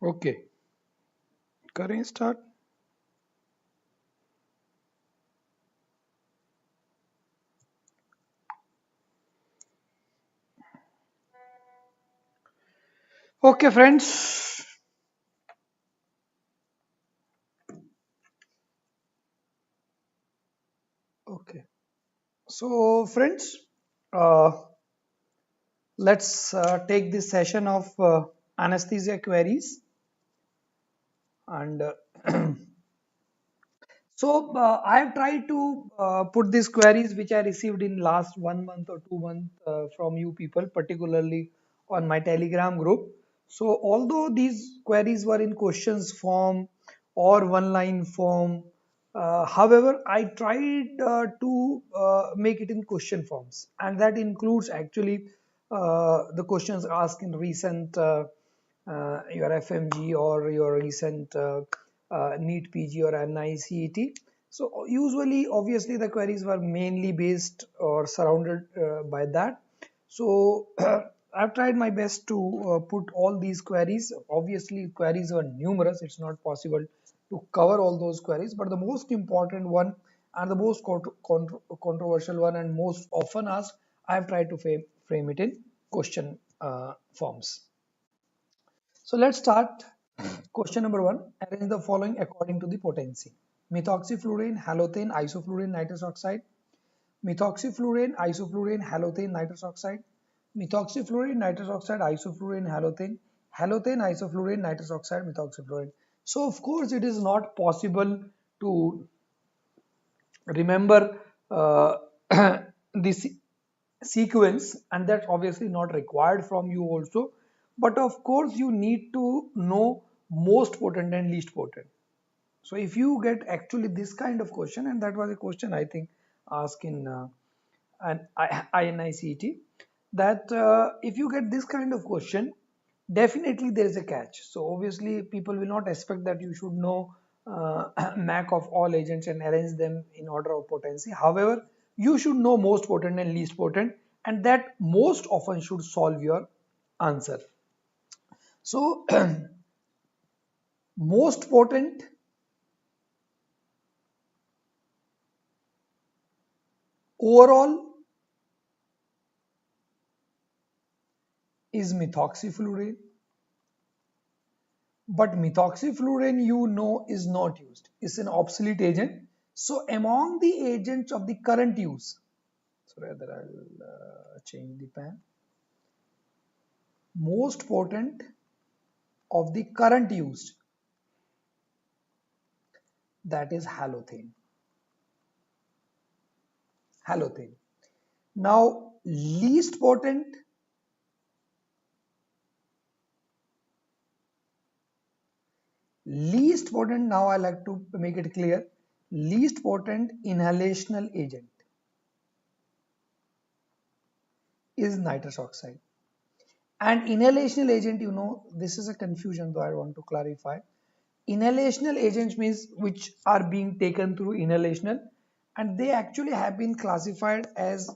Okay, करें start. Okay friends, okay, so friends, uh, let's take this session of anesthesia queries. And so I have tried to put these queries which I received in last 1 month or 2 months from you people, particularly on my Telegram group. So although these queries were in questions form or one line form, however, I tried to make it in question forms, and that includes actually the questions asked in recent your FMG or your recent NEET PG or NICET. So usually, obviously, the queries were mainly based or surrounded by that. So I've tried my best to put all these queries. Obviously, queries are numerous. It's not possible to cover all those queries, but the most important one and the most controversial one and most often asked, I've tried to frame it in question forms. So let's start. Question number one. Arrange the following according to the potency. Methoxyfluorine, halothane, isofluorine, nitrous oxide. Methoxyfluorine, isofluorine, halothane, nitrous oxide. Methoxyfluorine, nitrous oxide, isofluorine, halothane. Halothane, isofluorine, nitrous oxide, methoxyfluorine. So of course it is not possible to remember this sequence, and that's obviously not required from you also, but of course you need to know most potent and least potent. So if you get actually this kind of question, and that was a question I think asked in an INICET, that if you get this kind of question, definitely there is a catch. So obviously people will not expect that you should know MAC of all agents and arrange them in order of potency. However, you should know most potent and least potent, and that most often should solve your answer. So most potent overall is methoxyfluorine, but methoxyfluorine you know is not used. It's an obsolete agent. So among the agents of the current use, so rather I'll change the pen. Most potent of the current used, that is halothane. Halothane. Now least potent, now I like to make it clear, least potent inhalational agent is nitrous oxide. And inhalational agent, you know, this is a confusion though I want to clarify. Inhalational agents means which are being taken through inhalation, and they actually have been classified as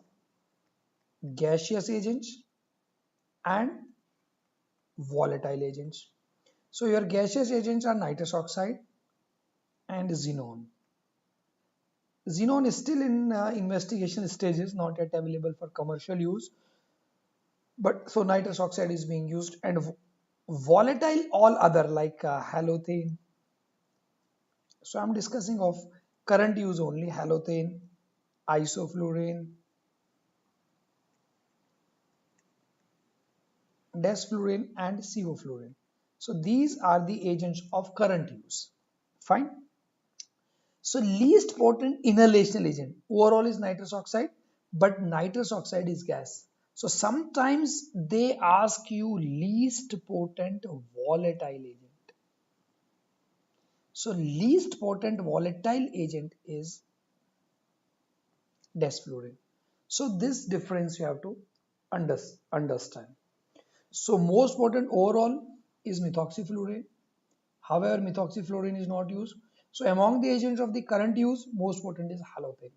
gaseous agents and volatile agents. So your gaseous agents are nitrous oxide and xenon. Xenon is still in investigation stages, not yet available for commercial use. But so nitrous oxide is being used, and volatile all other like halothane. So I'm discussing of current use only: halothane, isofluorine, desfluorine, and sevofluorine. So these are the agents of current use. Fine. So least potent inhalational agent overall is nitrous oxide, but nitrous oxide is gas. So sometimes they ask you least potent volatile agent. So least potent volatile agent is desfluorine. So this difference you have to understand. So most potent overall is methoxyfluorine. However, methoxyfluorine is not used. So among the agents of the current use, most potent is halothane.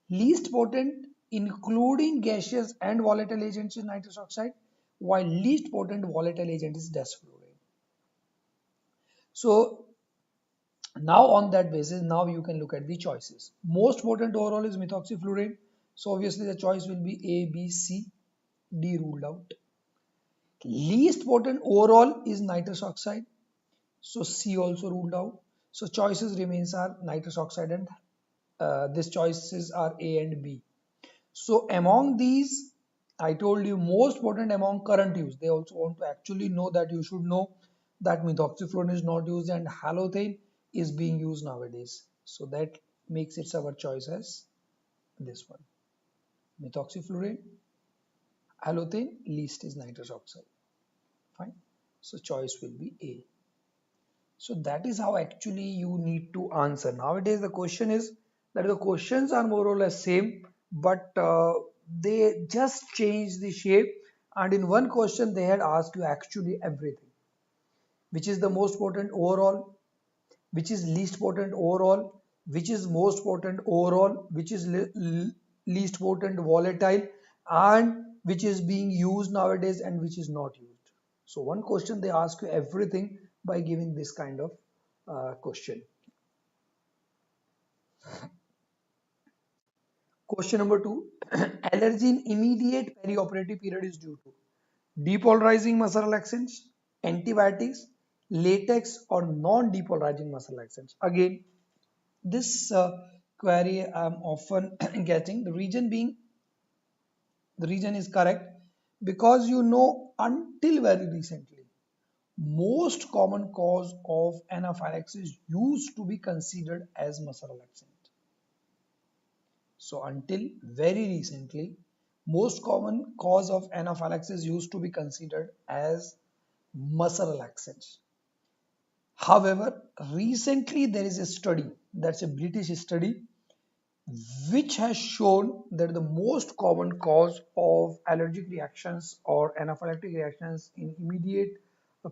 Least potent, including gaseous and volatile agents, is nitrous oxide, while least potent volatile agent is desfluorine. So now on that basis, now you can look at the choices. Most potent overall is methoxyfluorine. So obviously the choice will be A, B, C, D ruled out. Least potent overall is nitrous oxide. So C also ruled out. So choices remains are nitrous oxide and these choices are A and B. So among these, I told you most potent among current use. They also want to actually know that you should know that methoxyfluorine is not used and halothane is being used nowadays. So that makes it our choice as this one. Methoxyfluorine, halothane, least is nitrous oxide. Fine. So choice will be A. So that is how actually you need to answer. Nowadays the question is that the questions are more or less same, but they just change the shape. And in one question they had asked you actually everything, which is the most potent overall, which is least potent overall, which is most potent overall, which is least potent volatile, and which is being used nowadays and which is not used. So one question they ask you everything by giving this kind of question. Question number two, allergy in immediate perioperative period is due to depolarizing muscle relaxants, antibiotics, latex or non-depolarizing muscle relaxants. Again, this query I'm often getting. The reason is correct because you know until very recently, most common cause of anaphylaxis used to be considered as muscle relaxant. So until very recently, most common cause of anaphylaxis used to be considered as muscle relaxants. However, recently there is a study, that's a British study, which has shown that the most common cause of allergic reactions or anaphylactic reactions in immediate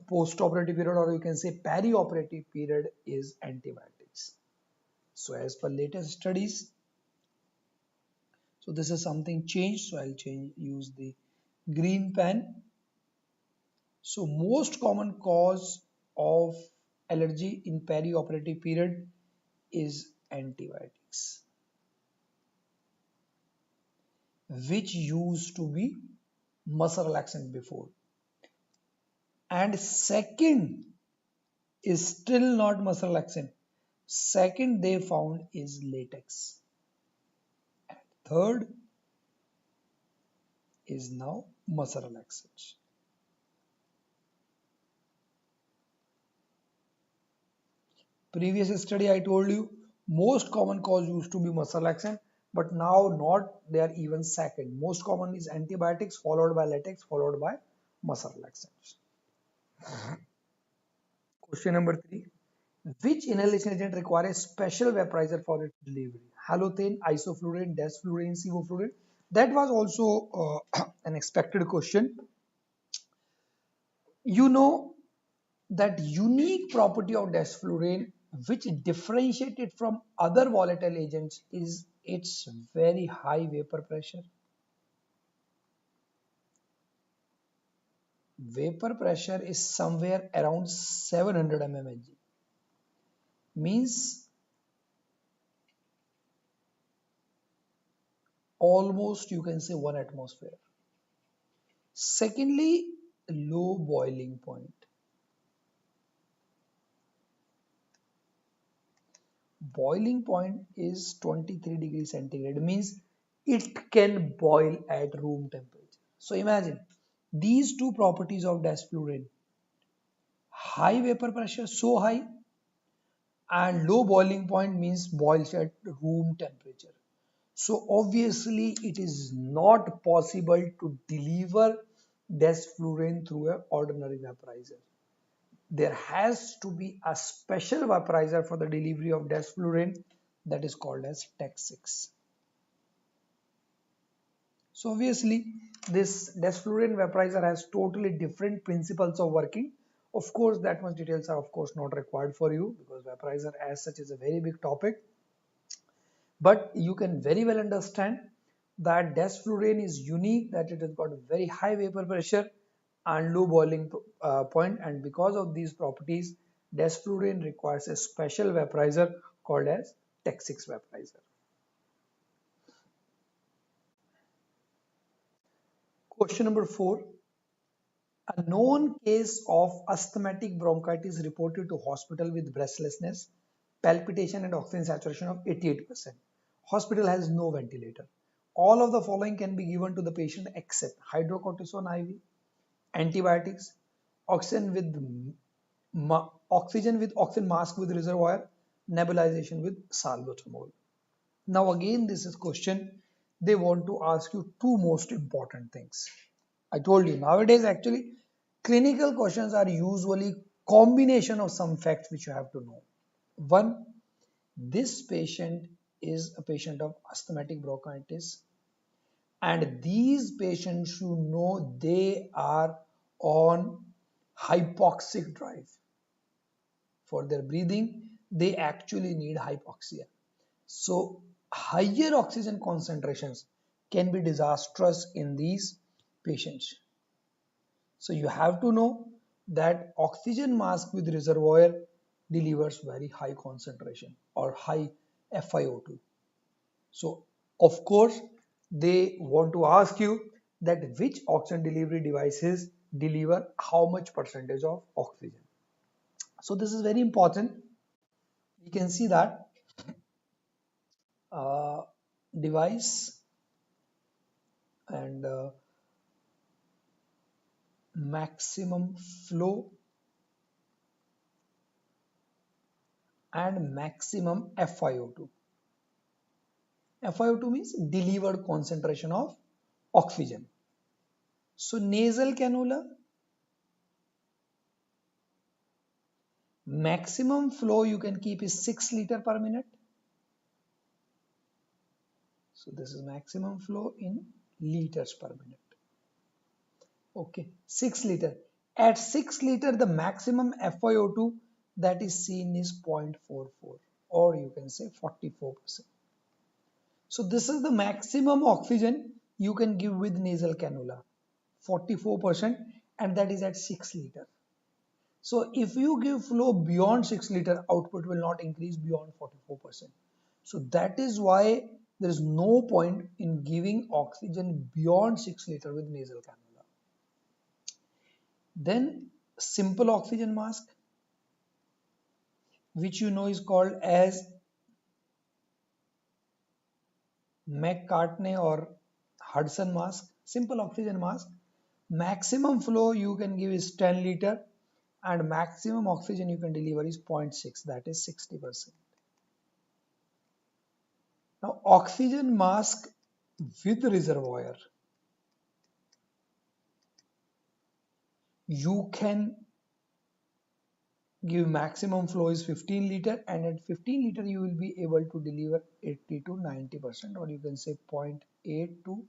post-operative period, or you can say peri-operative period, is antibiotics. So as per latest studies, so this is something changed, so I'll change use the green pen. So most common cause of allergy in peri-operative period is antibiotics, which used to be muscle relaxant before. And second is still not muscle relaxant. Second they found is latex. And third is now muscle relaxant. Previous study I told you most common cause used to be muscle relaxant, but now not, they are even second. Most common is antibiotics followed by latex followed by muscle relaxants. Question number three. Which inhalation agent requires special vaporizer for its delivery? Halothane, isoflurane, desflurane, sevoflurane. That was also an expected question. You know that unique property of desflurane, which differentiates it from other volatile agents, is its very high vapor pressure. Vapor pressure is somewhere around 700 mmHg. Means almost you can say 1 atmosphere. Secondly, low boiling point. Boiling point is 23 degrees centigrade, means it can boil at room temperature. So imagine these two properties of desflurane, high vapor pressure, so high, and low boiling point means boils at room temperature. So obviously it is not possible to deliver desflurane through an ordinary vaporizer. There has to be a special vaporizer for the delivery of desflurane, that is called as Tech 6. So obviously this desflurane vaporizer has totally different principles of working. Of course that much details are of course not required for you because vaporizer as such is a very big topic. But you can very well understand that desflurane is unique, that it has got a very high vapor pressure and low boiling point, and because of these properties Desflurane requires a special vaporizer called as Tech6 vaporizer. Question number 4. A known case of asthmatic bronchitis reported to hospital with breathlessness, palpitation and oxygen saturation of 88%. Hospital has no ventilator. All of the following can be given to the patient except hydrocortisone IV, antibiotics, oxygen with oxygen mask with reservoir, nebulization with salbutamol. Now again this is question they want to ask you two most important things. I told you nowadays actually clinical questions are usually combination of some facts which you have to know. One, this patient is a patient of asthmatic bronchitis and these patients should know they are on hypoxic drive. For their breathing, they actually need hypoxia. So higher oxygen concentrations can be disastrous in these patients. So you have to know that oxygen mask with reservoir delivers very high concentration or high FiO2. So of course they want to ask you that which oxygen delivery devices deliver how much percentage of oxygen. So this is very important. We can see that uh, device and maximum flow and maximum FiO2. FiO2 means delivered concentration of oxygen. So nasal cannula, maximum flow you can keep is 6 liter per minute. So this is maximum flow in liters per minute. Okay, 6 liter. At 6 liter, the maximum FiO2 that is seen is 0.44 or you can say 44%. So this is the maximum oxygen you can give with nasal cannula, 44%, and that is at 6 liter. So if you give flow beyond 6 liter, output will not increase beyond 44%. So that is why there is no point in giving oxygen beyond 6 liter with nasal cannula. Then simple oxygen mask, which you know is called as McCartney or Hudson mask, simple oxygen mask. Maximum flow you can give is 10 liter and maximum oxygen you can deliver is 0.6, that is 60%. Now oxygen mask with reservoir, you can give maximum flow is 15 liter and at 15 liter you will be able to deliver 80 to 90% or you can say 0.8 to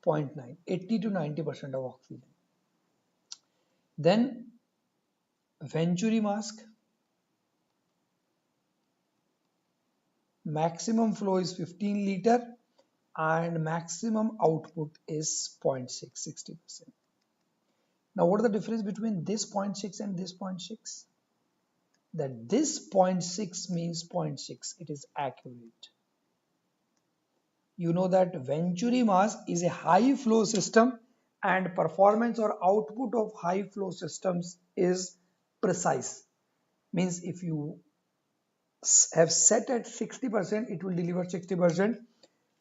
0.9, 80 to 90% of oxygen. Then Venturi mask, maximum flow is 15 liter and maximum output is 0.6, 60%. Now what is the difference between this 0.6 and this 0.6? That this 0.6 means 0.6, it is accurate. You know that Venturi mask is a high flow system and performance or output of high flow systems is precise. Means if you have set at 60%, it will deliver 60%.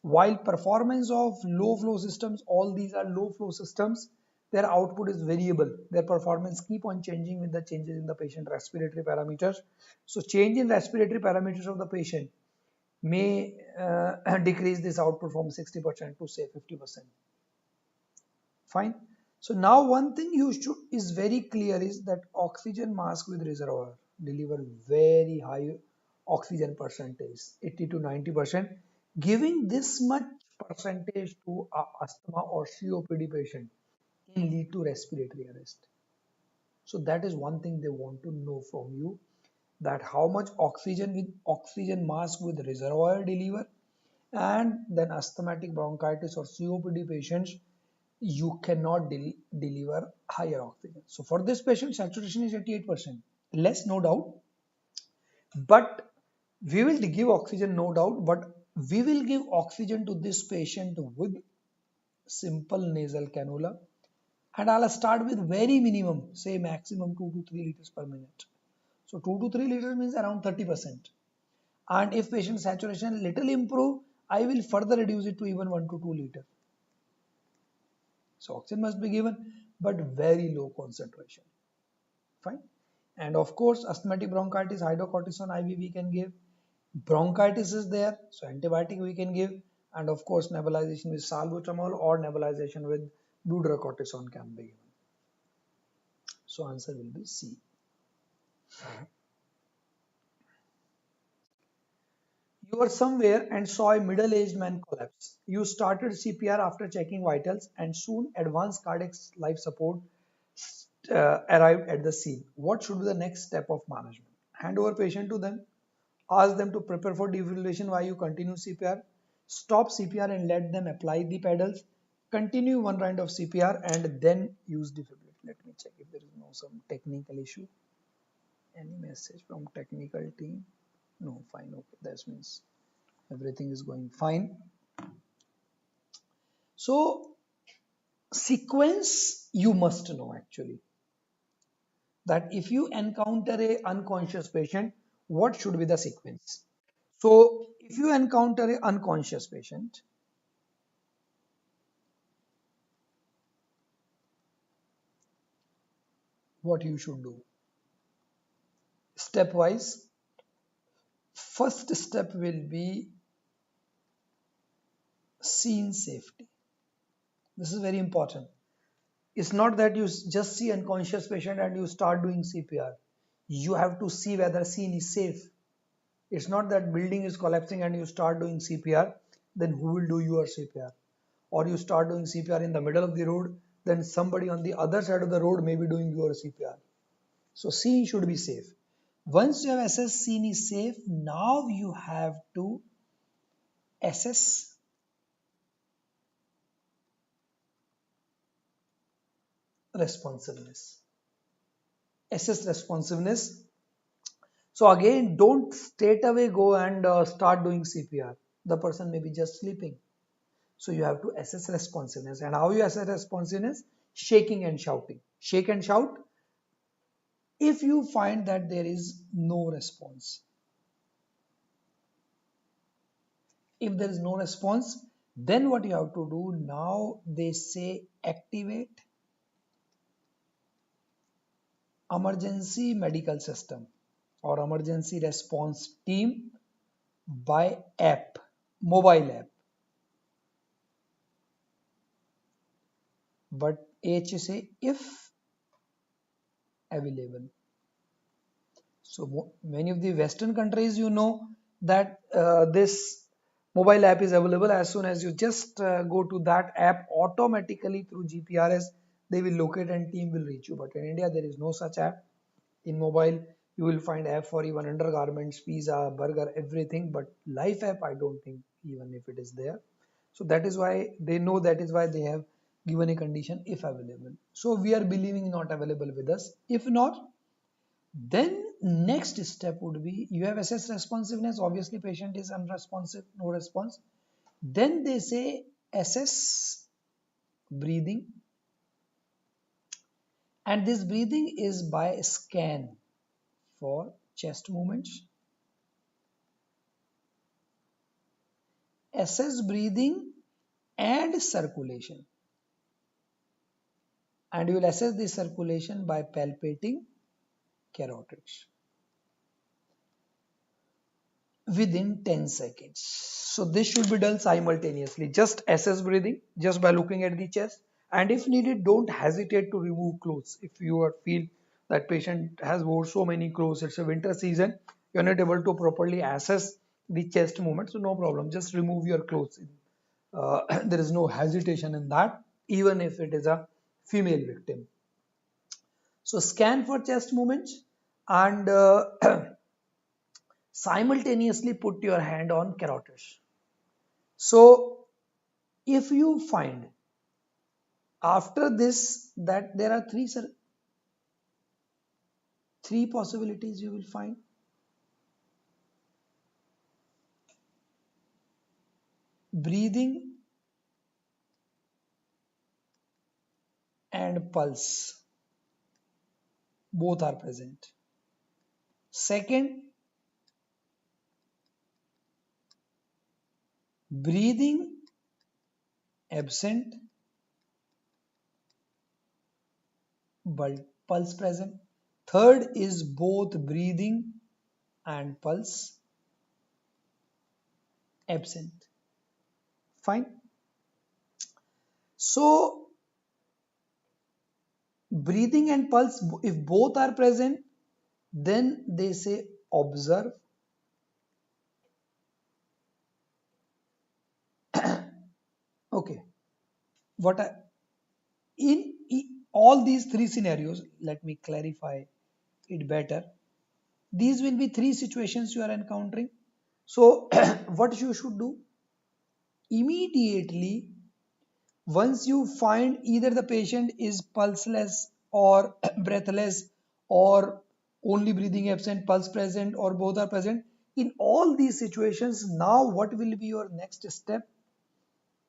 While performance of low flow systems, all these are low flow systems, their output is variable. Their performance keep on changing with the changes in the patient respiratory parameters. So change in respiratory parameters of the patient may decrease this output from 60% to say 50%. Fine. So now one thing you should is very clear is that oxygen mask with reservoir deliver very high oxygen percentage, 80 to 90%. Giving this much percentage to a asthma or COPD patient can lead to respiratory arrest. So that is one thing they want to know from you, that how much oxygen with oxygen mask with reservoir deliver, and then asthmatic bronchitis or COPD patients you cannot deliver higher oxygen. So for this patient saturation is 88%. less, no doubt, but we will give oxygen, no doubt, but we will give oxygen to this patient with simple nasal cannula, and I'll start with very minimum, say maximum 2 to 3 liters per minute. So 2 to 3 liters means around 30%. And if patient saturation little improve, I will further reduce it to even 1 to 2 liter. So oxygen must be given, but very low concentration. Fine. And of course, asthmatic bronchitis, hydrocortisone IV we can give. Bronchitis is there, so antibiotic we can give. And of course, nebulization with salbutamol or nebulization with fludrocortisone can be given. So answer will be C. You were somewhere and saw a middle-aged man collapse. You started CPR after checking vitals, and soon advanced cardiac life support arrived at the scene. What should be the next step of management? Hand over patient to them. Ask them to prepare for defibrillation while you continue CPR. Stop CPR and let them apply the pedals. Continue one round of CPR and then use defibrillation. Let me check if there is no some technical issue. Any message from technical team? No, fine, okay, that means everything is going fine. So sequence you must know actually, that if you encounter a unconscious patient, what should be the sequence? So if you encounter a unconscious patient, what you should do? Stepwise, first step will be scene safety. This is very important. It's not that you just see unconscious patient and you start doing CPR. You have to see whether scene is safe. It's not that building is collapsing and you start doing CPR, then who will do your CPR? Or you start doing CPR in the middle of the road, then somebody on the other side of the road may be doing your CPR. So scene should be safe. Once you have assessed scene is safe, now you have to assess responsiveness. Assess responsiveness. So again, don't straight away go and start doing CPR. The person may be just sleeping. So you have to assess responsiveness. And how you assess responsiveness? Shaking and shouting. Shake and shout. If you find that there is no response, if there is no response, then what you have to do now, they say activate emergency medical system or emergency response team by app, mobile app. But say if available. So many of the Western countries, you know that this mobile app is available. As soon as you just go to that app, automatically through GPRS, they will locate and team will reach you. But in India, there is no such app. In mobile, you will find app for even undergarments, pizza, burger, everything. But life app, I don't think even if it is there. So that is why they know, that is why they have given a condition if available. So we are believing not available with us. If not, then next step would be, you have assessed responsiveness, obviously patient is unresponsive, no response. Then they say assess breathing, and this breathing is by scan for chest movements. Assess breathing and circulation, and you will assess the circulation by palpating carotids within 10 seconds. So this should be done simultaneously. Just assess breathing just by looking at the chest, and if needed, don't hesitate to remove clothes. If you feel that patient has wore so many clothes, it's a winter season, you're not able to properly assess the chest movement, so no problem, just remove your clothes. There is no hesitation in that, even if it is a female victim. So scan for chest movements, and simultaneously put your hand on carotids. So if you find after this that there are three possibilities you will find. Breathing and pulse, both are present. Second, breathing absent but pulse present. Third is both breathing and pulse absent. Fine. So breathing and pulse, if both are present, then they say observe. Okay. What I, all these three scenarios, let me clarify it better. These will be three situations you are encountering. So what you should do immediately, once you find either the patient is pulseless or breathless or only breathing absent, pulse present, or both are present, in all these situations, now what will be your next step?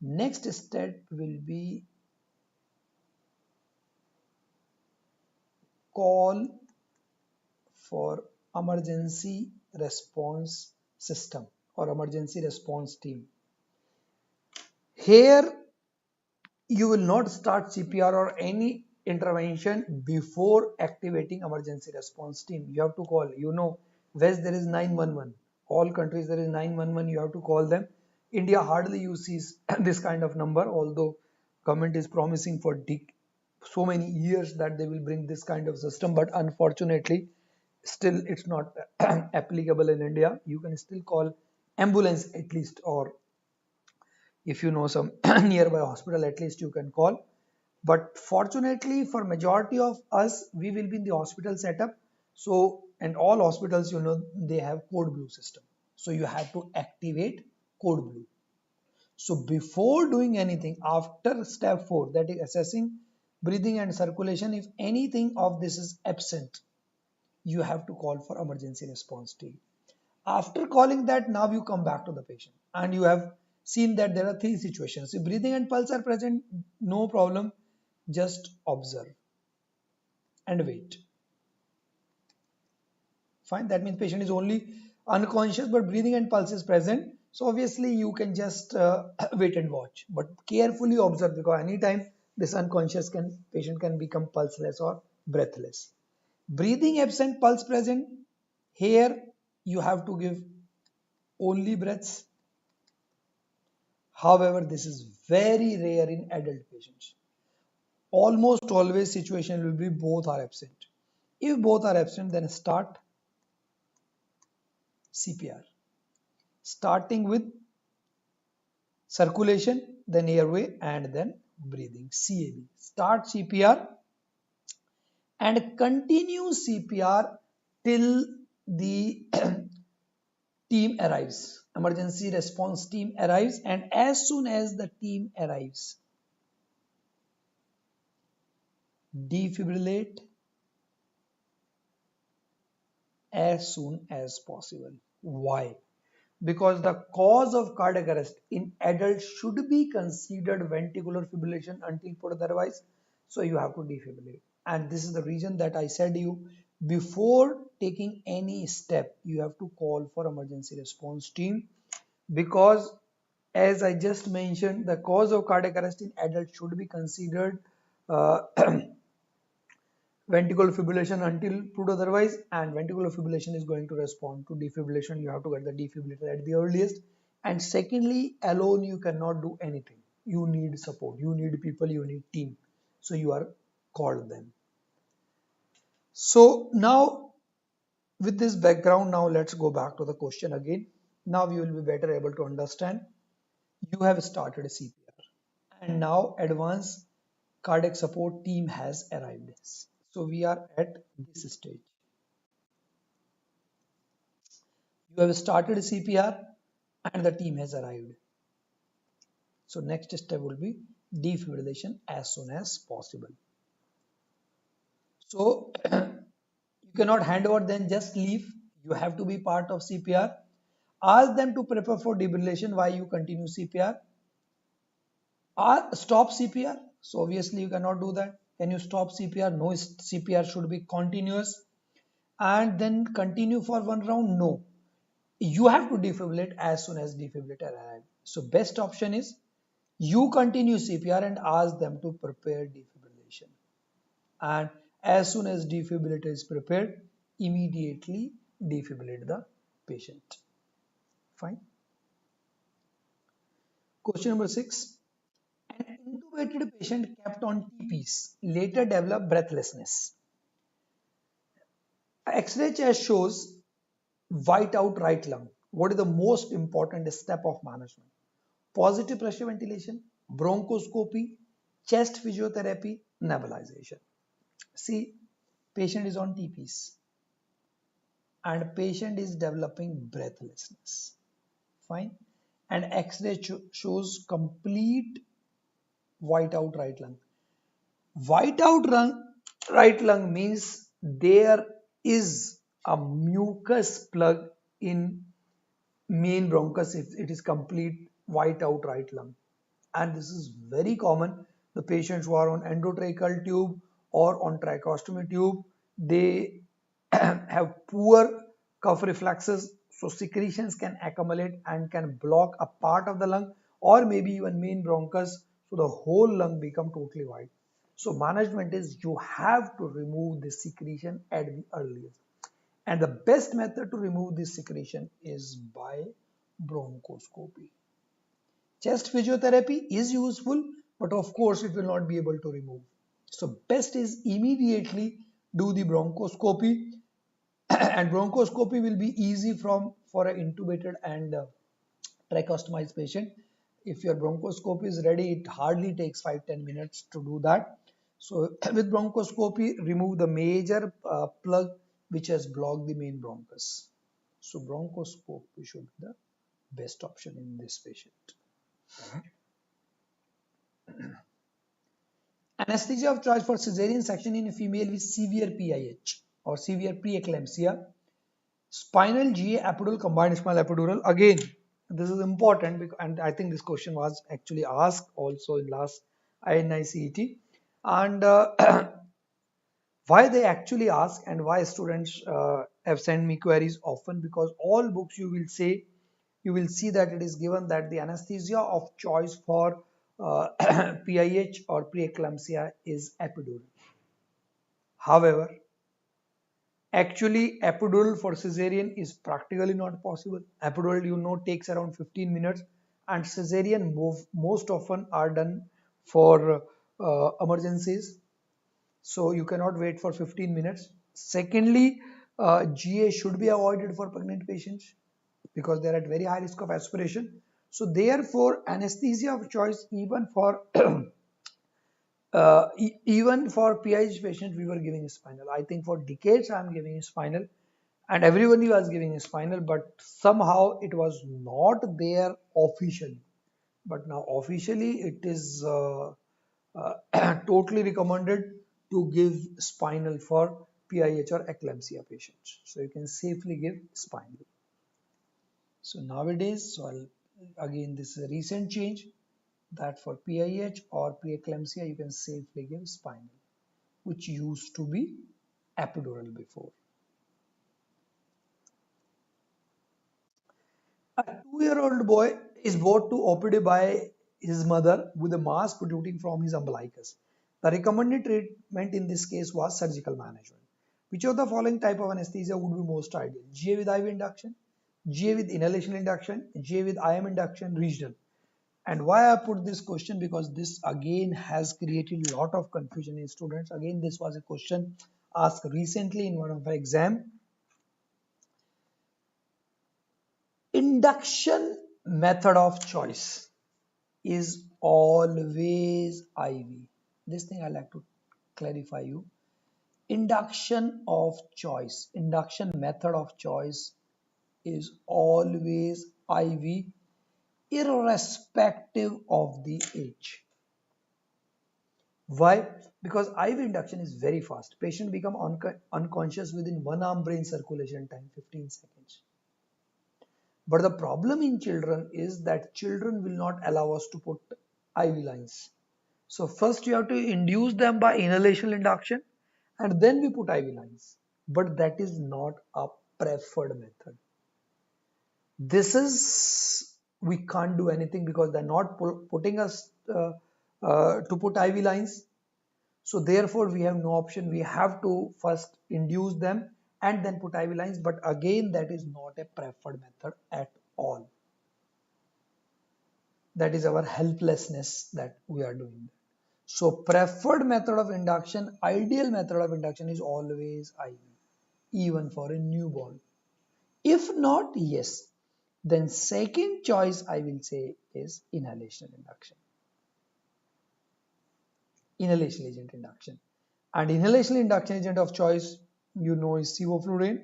Next step will be call for emergency response system or emergency response team. Here you will not start CPR or any intervention before activating emergency response team. You have to call, West there is 911. All countries there is 911, you have to call them. India hardly uses this kind of number, although government is promising for so many years that they will bring this kind of system, but unfortunately still it's not applicable in India. You can still call ambulance at least, or if you know some nearby hospital, at least you can call. But fortunately for majority of us, we will be in the hospital setup. So, and all hospitals, they have code blue system, so you have to activate code blue. So before doing anything, after step 4, that is assessing breathing and circulation, if anything of this is absent, you have to call for emergency response team. After calling that, now you come back to the patient and you have seen that there are three situations. If breathing and pulse are present, no problem, just observe and wait. Fine, that means patient is only unconscious but breathing and pulse is present. So obviously you can just wait and watch, but carefully observe, because anytime this unconscious patient can become pulseless or breathless. Breathing absent, pulse present. Here you have to give only breaths. However, this is very rare in adult patients. Almost always situation will be both are absent. If both are absent, then start CPR. Starting with circulation, then airway, and then breathing, CAB. Start CPR and continue CPR till the team arrives. Emergency response team arrives, and as soon as the team arrives, defibrillate as soon as possible. Why? Because the cause of cardiac arrest in adults should be considered ventricular fibrillation until put otherwise. So you have to defibrillate. And this is the reason that I said you, before taking any step, you have to call for emergency response team, because as I just mentioned, the cause of cardiac arrest in adults should be considered uh, ventricular fibrillation until proved otherwise, and ventricular fibrillation is going to respond to defibrillation. You have to get the defibrillator at the earliest. And secondly, alone you cannot do anything. You need support, you need people, you need team, so you are called them. So now, with this background, now let's go back to the question again. Now you will be better able to understand. You have started CPR and now advanced cardiac support team has arrived. So we are at this stage. You have started CPR and the team has arrived. So next step will be defibrillation as soon as possible. So you cannot hand over, then just leave. You have to be part of CPR. Ask them to prepare for defibrillation while you continue CPR. Or stop CPR. So obviously you cannot do that. Can you stop CPR? No, CPR should be continuous. And then continue for one round? No. You have to defibrillate as soon as defibrillator arrives. So best option is you continue CPR and ask them to prepare defibrillation. And as soon as defibrillator is prepared, immediately defibrillate the patient. Fine. Question number 6. An intubated patient kept on TPs later developed breathlessness. X-ray chest shows white out right lung. What is the most important step of management? Positive pressure ventilation, bronchoscopy, chest physiotherapy, nebulization. See, patient is on TPs and patient is developing breathlessness. Fine. And X-ray shows complete white out right lung. White out right lung means there is a mucus plug in main bronchus if it is complete white out right lung. And this is very common. The patients who are on endotracheal tube or on tracheostomy tube, they have poor cough reflexes, so secretions can accumulate and can block a part of the lung or maybe even main bronchus, so the whole lung become totally white. So management is you have to remove this secretion at the earliest, and the best method to remove this secretion is by bronchoscopy. Chest physiotherapy is useful, but of course it will not be able to remove. So best is immediately do the bronchoscopy and bronchoscopy will be easy for an intubated and trachostomized patient. If your bronchoscopy is ready, it hardly takes 5-10 minutes to do that. So with bronchoscopy, remove the major plug which has blocked the main bronchus. So bronchoscopy should be the best option in this patient. Anesthesia of choice for cesarean section in a female with severe PIH or severe preeclampsia. Spinal GA epidural combined spinal epidural. Again, this is important because, and I think this question was actually asked also in last INICET. And why they actually ask and why students have sent me queries often, because all books you will see that it is given that the anesthesia of choice for PIH or preeclampsia is epidural. However, actually epidural for cesarean is practically not possible. Epidural takes around 15 minutes and cesarean most often are done for emergencies. So you cannot wait for 15 minutes. Secondly, GA should be avoided for pregnant patients because they are at very high risk of aspiration. So therefore, anesthesia of choice even for even for PIH patients, we were giving spinal. I think for decades I am giving spinal, and everybody was giving spinal, but somehow it was not there officially. But now officially it is totally recommended to give spinal for PIH or eclampsia patients. So you can safely give spinal. So nowadays, again, this is a recent change that for PIH or preeclampsia, you can safely give spinal, which used to be epidural before. A 2-year-old boy is brought to OPD by his mother with a mass protruding from his umbilicus. The recommended treatment in this case was surgical management. Which of the following type of anesthesia would be most ideal? GA with IV induction, GA with inhalation induction, GA with IM induction, regional. And why I put this question, because this again has created a lot of confusion in students. Again, this was a question asked recently in one of the exam. Induction method of choice is always IV. This thing I like to clarify you. Induction method of choice is always IV, irrespective of the age. Why? Because IV induction is very fast. Patient become unconscious within 1 hour brain circulation time, 15 seconds. But the problem in children is that children will not allow us to put IV lines. So first you have to induce them by inhalation induction and then we put IV lines. But that is not a preferred method. This is, we can't do anything because they're not putting us to put IV lines. So therefore we have no option. We have to first induce them and then put IV lines. But again, that is not a preferred method at all. That is our helplessness that we are doing. So preferred method of induction, ideal method of induction is always IV, even for a newborn. If not, yes, then second choice I will say is inhalation induction. Inhalation agent induction. And inhalation induction agent of choice, you know, is sevoflurane,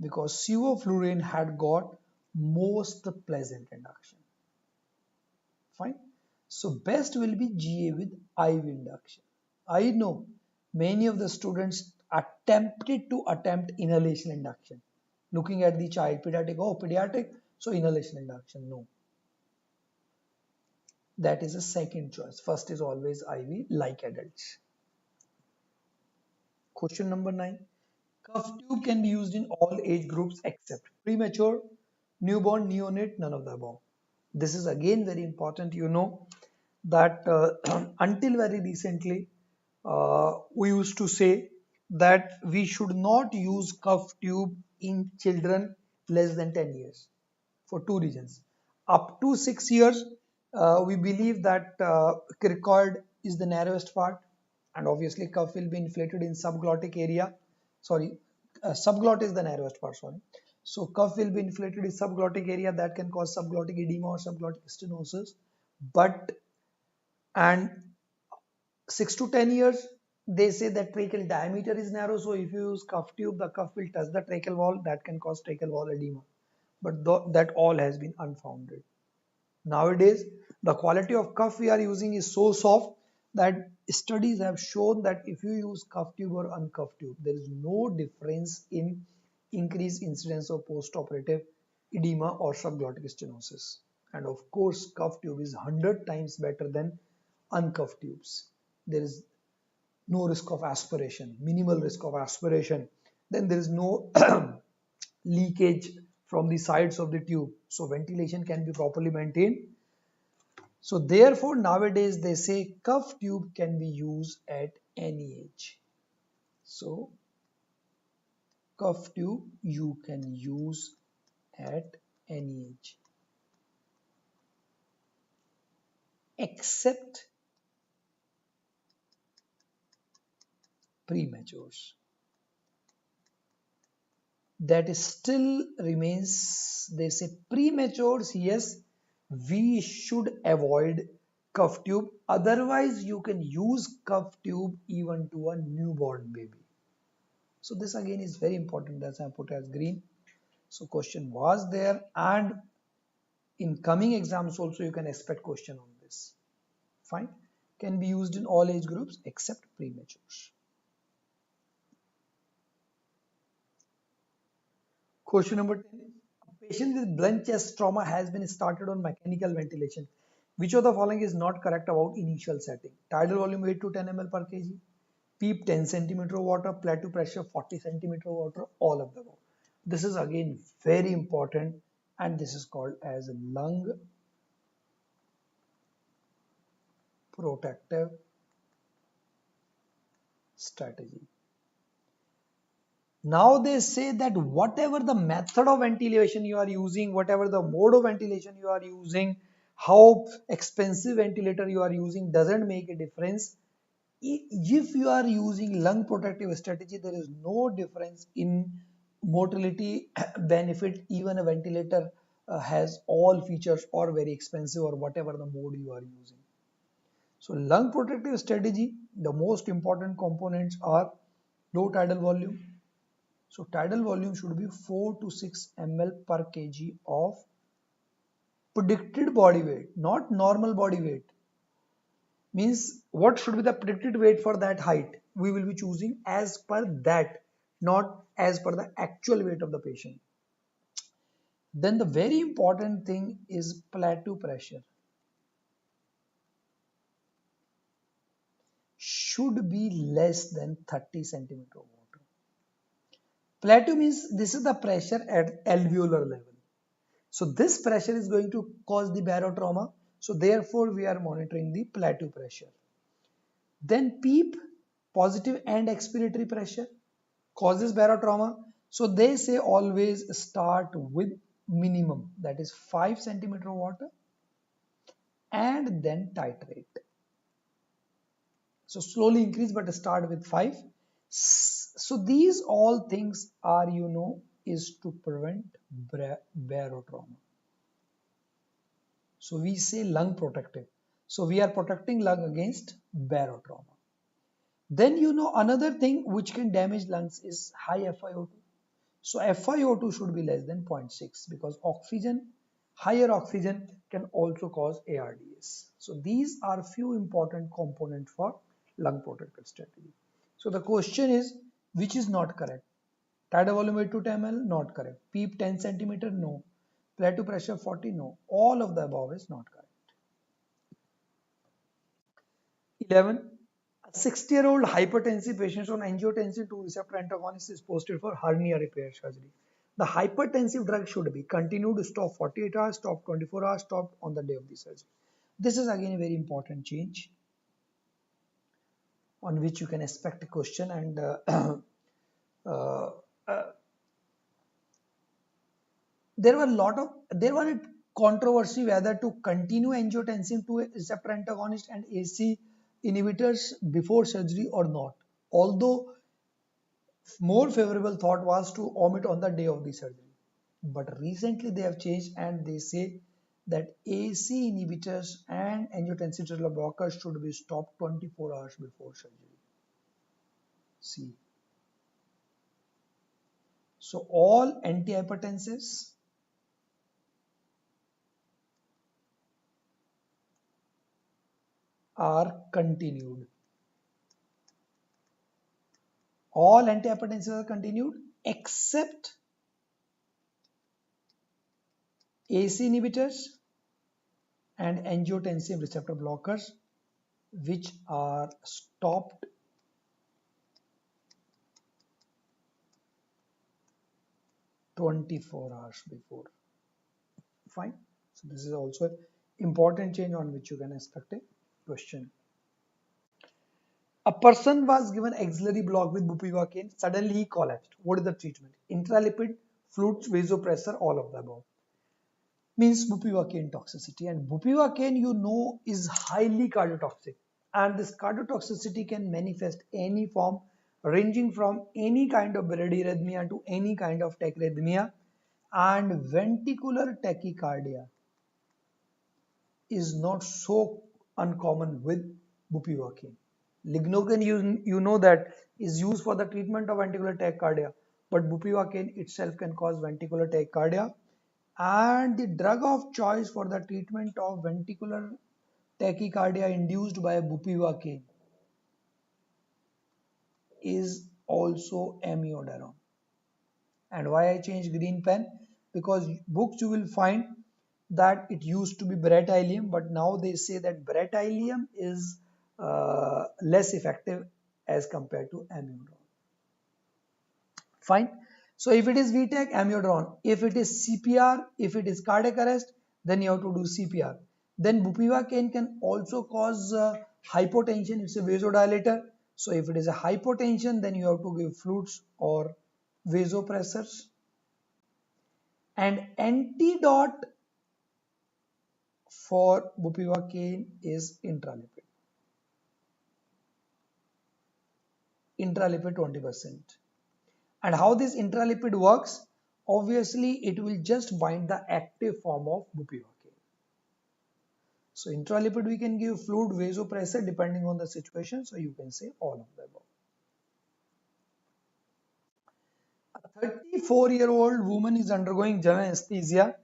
because sevoflurane had got most pleasant induction. Fine. So best will be GA with IV induction. I know many of the students attempted to attempt inhalation induction. Looking at the child, pediatric, oh pediatric, so inhalation induction, no. That is a second choice. First is always IV like adults. Question number 9. Cuff tube can be used in all age groups except premature, newborn, neonate, none of the above. This is again very important. You know that until very recently, we used to say that we should not use cuff tube in children less than 10 years for two reasons. Up to 6 years, we believe that cricoid is the narrowest part, and obviously cuff will be inflated in subglottic area. Sorry, subglot is the narrowest part, sorry. So cuff will be inflated in subglottic area that can cause subglottic edema or subglottic stenosis. But and 6 to 10 years, they say that tracheal diameter is narrow, so if you use cuff tube, the cuff will touch the tracheal wall, that can cause tracheal wall edema. But that all has been unfounded. Nowadays, the quality of cuff we are using is so soft that studies have shown that if you use cuff tube or uncuff tube, there is no difference in increased incidence of postoperative edema or subglottic stenosis. And of course, cuff tube is 100 times better than uncuffed tubes. There is no risk of aspiration, minimal risk of aspiration. Then there is no leakage from the sides of the tube, so ventilation can be properly maintained. So therefore nowadays they say cuff tube can be used at any age. So cuff tube you can use at any age except prematures. That still remains, they say prematures, yes, we should avoid cuff tube, otherwise you can use cuff tube even to a newborn baby. So this again is very important, that's I put as green. So question was there, and in coming exams also you can expect question on this. Fine. Can be used in all age groups except prematures. Question number 10. A patient with blunt chest trauma has been started on mechanical ventilation. Which of the following is not correct about initial setting? Tidal volume 8 to 10 ml per kg, PEEP 10 centimeter of water, plateau pressure 40 centimeter of water, all of the above. This is again very important, and this is called as lung protective strategy. Now they say that whatever the method of ventilation you are using, whatever the mode of ventilation you are using, how expensive ventilator you are using doesn't make a difference. If you are using lung protective strategy, there is no difference in mortality benefit. Even a ventilator has all features or very expensive or whatever the mode you are using. So lung protective strategy, the most important components are low tidal volume. So tidal volume should be 4 to 6 ml per kg of predicted body weight, not normal body weight. Means what should be the predicted weight for that height? We will be choosing as per that, not as per the actual weight of the patient. Then the very important thing is plateau pressure should be less than 30 centimeter of water. Plateau means this is the pressure at alveolar level. So this pressure is going to cause the barotrauma. So therefore we are monitoring the plateau pressure. Then PEEP, positive end expiratory pressure, causes barotrauma. So they say always start with minimum, that is 5 centimeter of water, and then titrate. So slowly increase, but start with 5. So these all things are, is to prevent barotrauma. So we say lung protective. So we are protecting lung against barotrauma. Then another thing which can damage lungs is high FiO2. So FiO2 should be less than 0.6 because higher oxygen can also cause ARDS. So these are few important components for lung protective strategy. So the question is, which is not correct? Tidal volume 8 to 10 ml, not correct. PEEP 10 centimeter, no. Plateau pressure 40, no. All of the above is not correct. 11. A 60-year-old hypertensive patient on angiotensin 2 receptor antagonist is posted for hernia repair surgery. The hypertensive drug should be continued to stop 48 hours, stop 24 hours, stopped on the day of the surgery. This is again a very important change on which you can expect a question, and uh, uh, there was a controversy whether to continue angiotensin 2 receptor antagonist and AC inhibitors before surgery or not. Although more favorable thought was to omit on the day of the surgery. But recently they have changed and they say that AC inhibitors and angiotensin receptor blockers should be stopped 24 hours before surgery. See. So all antihypertensives are continued. All antihypertensives are continued except AC inhibitors and angiotensin receptor blockers, which are stopped 24 hours before. Fine. So this is also an important change on which you can expect a question. A person was given axillary block with bupivacaine. Suddenly he collapsed. What is the treatment? Intralipid, fluids, vasopressor, all of the above. Means bupivacaine toxicity. And bupivacaine, is highly cardiotoxic. And this cardiotoxicity can manifest any form, ranging from any kind of bradyarrhythmia to any kind of tachyarrhythmia. And ventricular tachycardia is not so uncommon with bupivacaine. Lignocaine, you know that is used for the treatment of ventricular tachycardia, but bupivacaine itself can cause ventricular tachycardia. And the drug of choice for the treatment of ventricular tachycardia induced by bupivacaine is also amiodarone. And why I changed green pen? Because books you will find that it used to be berytilium, but now they say that berytilium is less effective as compared to amiodarone. Fine. So if it is VTAC, amiodarone. If it is CPR, if it is cardiac arrest, then you have to do CPR. Then bupivacaine can also cause hypotension. It's a vasodilator. So if it is a hypotension, then you have to give fluids or vasopressors. And antidote for bupivacaine is intralipid. Intralipid 20%. And how this intralipid works? Obviously, it will just bind the active form of bupivacaine. So intralipid we can give fluid, vasopressor depending on the situation. So you can say all of the above. A 34-year-old woman is undergoing general anesthesia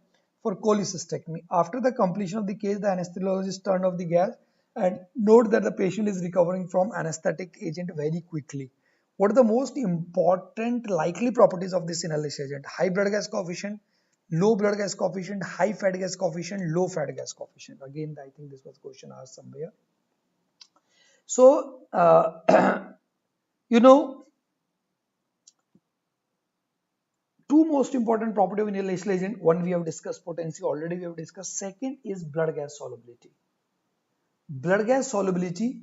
for cholecystectomy. After the completion of the case, the anesthesiologist turned off the gas And note that the patient is recovering from anesthetic agent very quickly. What are the most important likely properties of this inhalation agent? High blood gas coefficient, low blood gas coefficient, high fat gas coefficient, low fat gas coefficient. Again, I think this was a question asked somewhere. So, you know, two most important property of inhalation agent. One we have discussed, potency already we have discussed. Second is blood gas solubility. Blood gas solubility,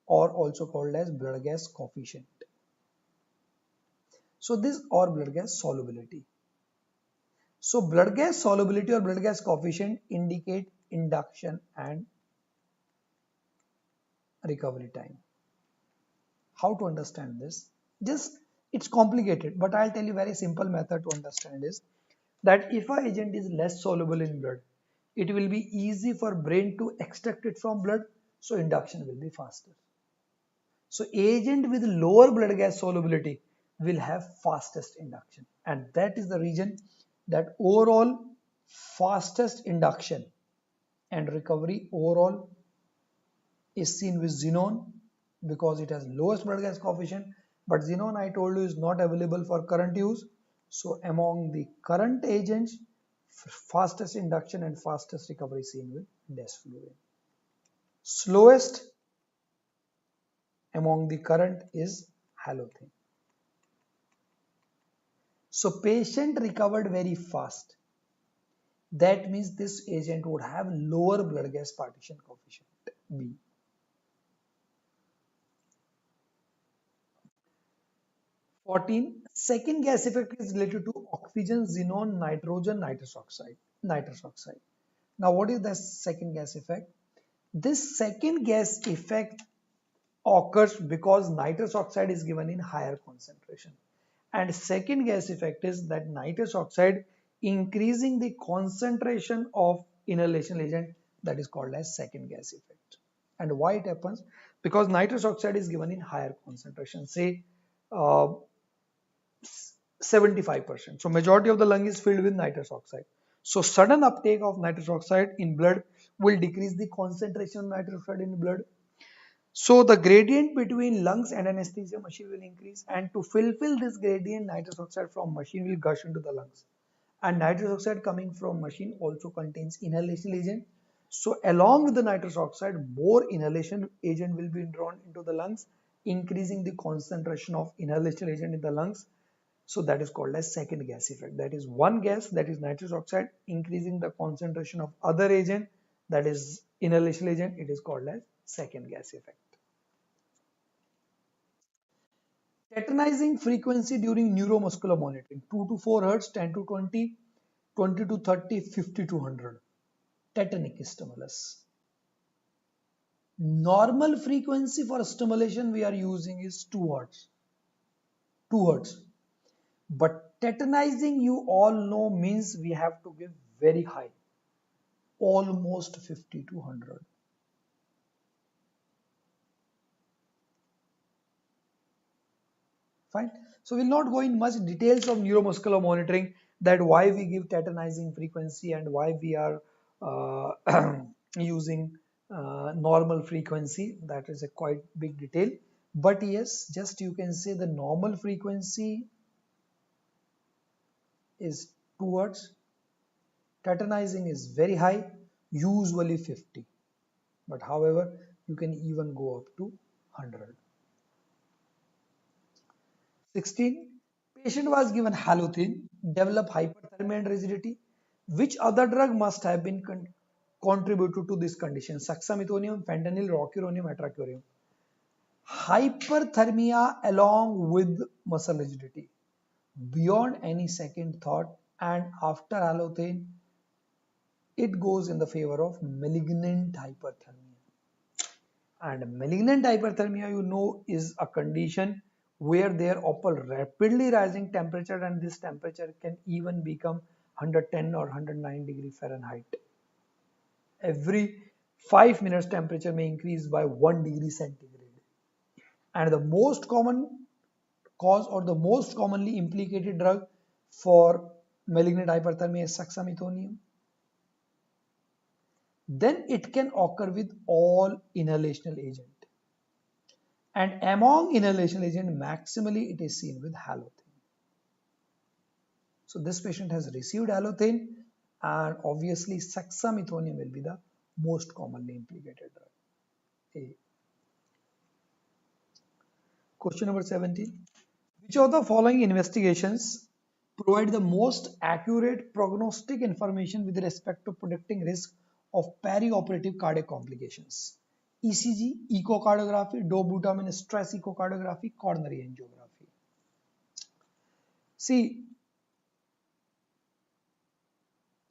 or also called as blood gas coefficient. So this or blood gas solubility. So blood gas solubility or blood gas coefficient indicate induction and recovery time. How to understand this? Just it's complicated, but I'll tell you very simple method to understand is that if a agent is less soluble in blood, it will be easy for brain to extract it from blood, so induction will be faster. So agent with lower blood gas solubility will have fastest induction, and that is the reason that overall fastest induction and recovery overall is seen with xenon because it has lowest blood gas coefficient. But xenon, I told you, is not available for current use. So among the current agents, fastest induction and fastest recovery seen with desflurane. Slowest among the current is halothane. So patient recovered very fast. That means this agent would have lower blood gas partition coefficient, B. 14. Second gas effect is related to oxygen, xenon, nitrogen, nitrous oxide. Nitrous oxide. Now what is the second gas effect? This second gas effect occurs because nitrous oxide is given in higher concentration. And second gas effect is that nitrous oxide increasing the concentration of inhalation agent, that is called as second gas effect. And why it happens? Because nitrous oxide is given in higher concentration, say 75%. So majority of the lung is filled with nitrous oxide. So sudden uptake of nitrous oxide in blood will decrease the concentration of nitrous oxide in blood. So the gradient between lungs and anesthesia machine will increase, and to fulfill this gradient, nitrous oxide from machine will gush into the lungs. And nitrous oxide coming from machine also contains inhalation agent. So along with the nitrous oxide, more inhalation agent will be drawn into the lungs, increasing the concentration of inhalation agent in the lungs. So that is called as second gas effect. That is one gas, that is nitrous oxide, increasing the concentration of other agent, that is inhalation agent. It is called as second gas effect. Tetanyzing frequency during neuromuscular monitoring: 2 to 4 Hertz, 10 to 20, 20 to 30, 50 to 100. Tetanic stimulus. Normal frequency for stimulation we are using is 2 Hertz. 2 Hertz. But tetanyzing, you all know, means we have to give very high, almost 50 to 100. Fine. So we'll not go in much details of neuromuscular monitoring, that why we give tetanyzing frequency and why we are using normal frequency. That is a quite big detail. But yes, just you can say the normal frequency is 2 Hertz. Tetanyzing is very high, usually 50. But however, you can even go up to 100. 16. Patient was given halothane, developed hyperthermia and rigidity. Which other drug must have been contributed to this condition? Suxamethonium, fentanyl, rocuronium, atracurium. Hyperthermia along with muscle rigidity. Beyond any second thought, and after halothane, it goes in the favor of malignant hyperthermia. And malignant hyperthermia, you know, is a condition where there occur rapidly rising temperature, and this temperature can even become 110 or 109 degree Fahrenheit. Every 5 minutes temperature may increase by 1 degree centigrade. And the most common cause or the most commonly implicated drug for malignant hyperthermia is suxamethonium. then it can occur with all inhalational agent. And among inhalational agent, maximally it is seen with halothane. So this patient has received halothane, and obviously saxamethonium will be the most commonly implicated drug. A. Question number 17. Which of the following investigations provide the most accurate prognostic information with respect to predicting risk of perioperative cardiac complications? ECG, echocardiography, dobutamine stress echocardiography, coronary angiography. See,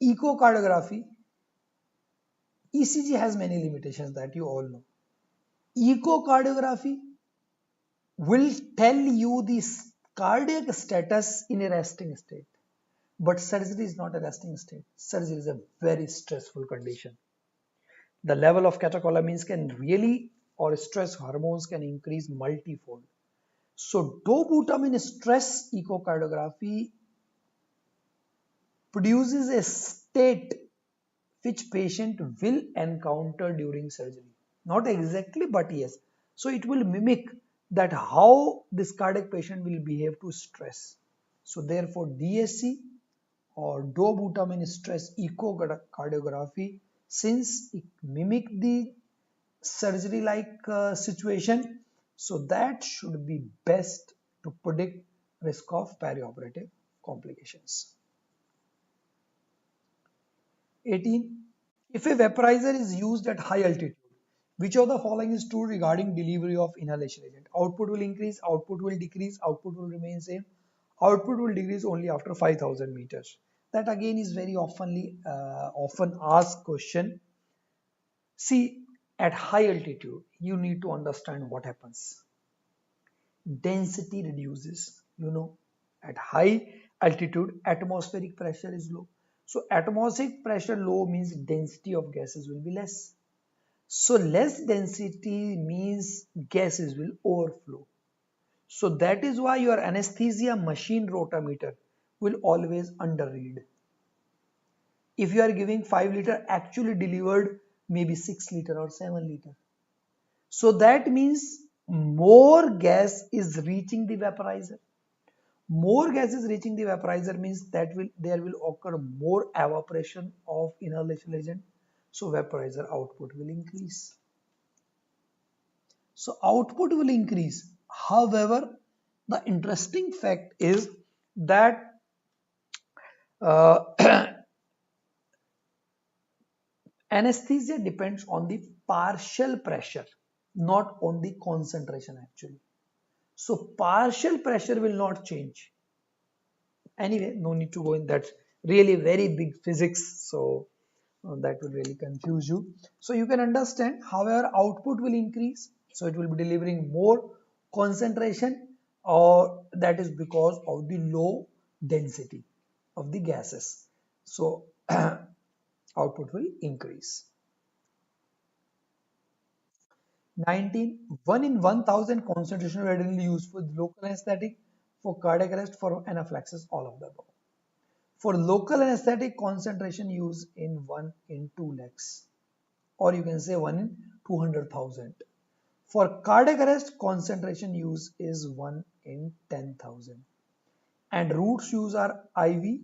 echocardiography, ECG has many limitations that you all know. Echocardiography will tell you the cardiac status in a resting state. But surgery is not a resting state. Surgery is a very stressful condition. The level of catecholamines can really, or stress hormones can increase multifold. So dobutamine stress echocardiography produces a state which patient will encounter during surgery. Not exactly, but yes. So it will mimic that how this cardiac patient will behave to stress. So therefore DSC or dobutamine stress echocardiography, since it mimic the surgery like situation, so that should be best to predict risk of perioperative complications. 18. If a vaporizer is used at high altitude, which of the following is true regarding delivery of inhalation agent? Output will increase, output will decrease, output will remain same, output will decrease only after 5000 meters. That again is very often asked question. See, at high altitude, you need to understand what happens. Density reduces, at high altitude, atmospheric pressure is low. So atmospheric pressure low means density of gases will be less. So less density means gases will overflow. So that is why your anesthesia machine rotameter will always underread. If you are giving 5 liter, actually delivered maybe 6 liter or 7 liter. So that means more gas is reaching the vaporizer. More gas is reaching the vaporizer means that there will occur more evaporation of inhalation agent. So vaporizer output will increase. So output will increase. However, the interesting fact is that anesthesia depends on the partial pressure, not on the concentration actually. So partial pressure will not change. Anyway, no need to go in that really very big physics. So that will really confuse you. So you can understand, however, output will increase. So it will be delivering more concentration, or that is because of the low density of the gases. So output will increase. 19. 1 in 1000 concentration readily used for local anesthetic, for cardiac arrest, for anaphylaxis, all of the above. For local anesthetic, concentration used in 1 in 2 lakhs, or you can say 1 in 200,000. For cardiac arrest, concentration use is 1 in 10,000. And routes used are IV,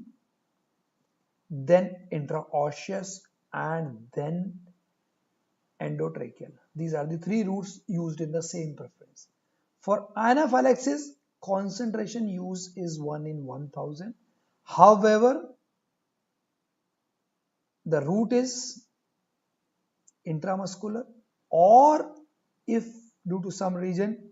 then intraosseous, and then endotracheal. These are the 3 routes used in the same preference. For anaphylaxis, concentration use is 1 in 1000. However, the route is intramuscular, or if due to some reason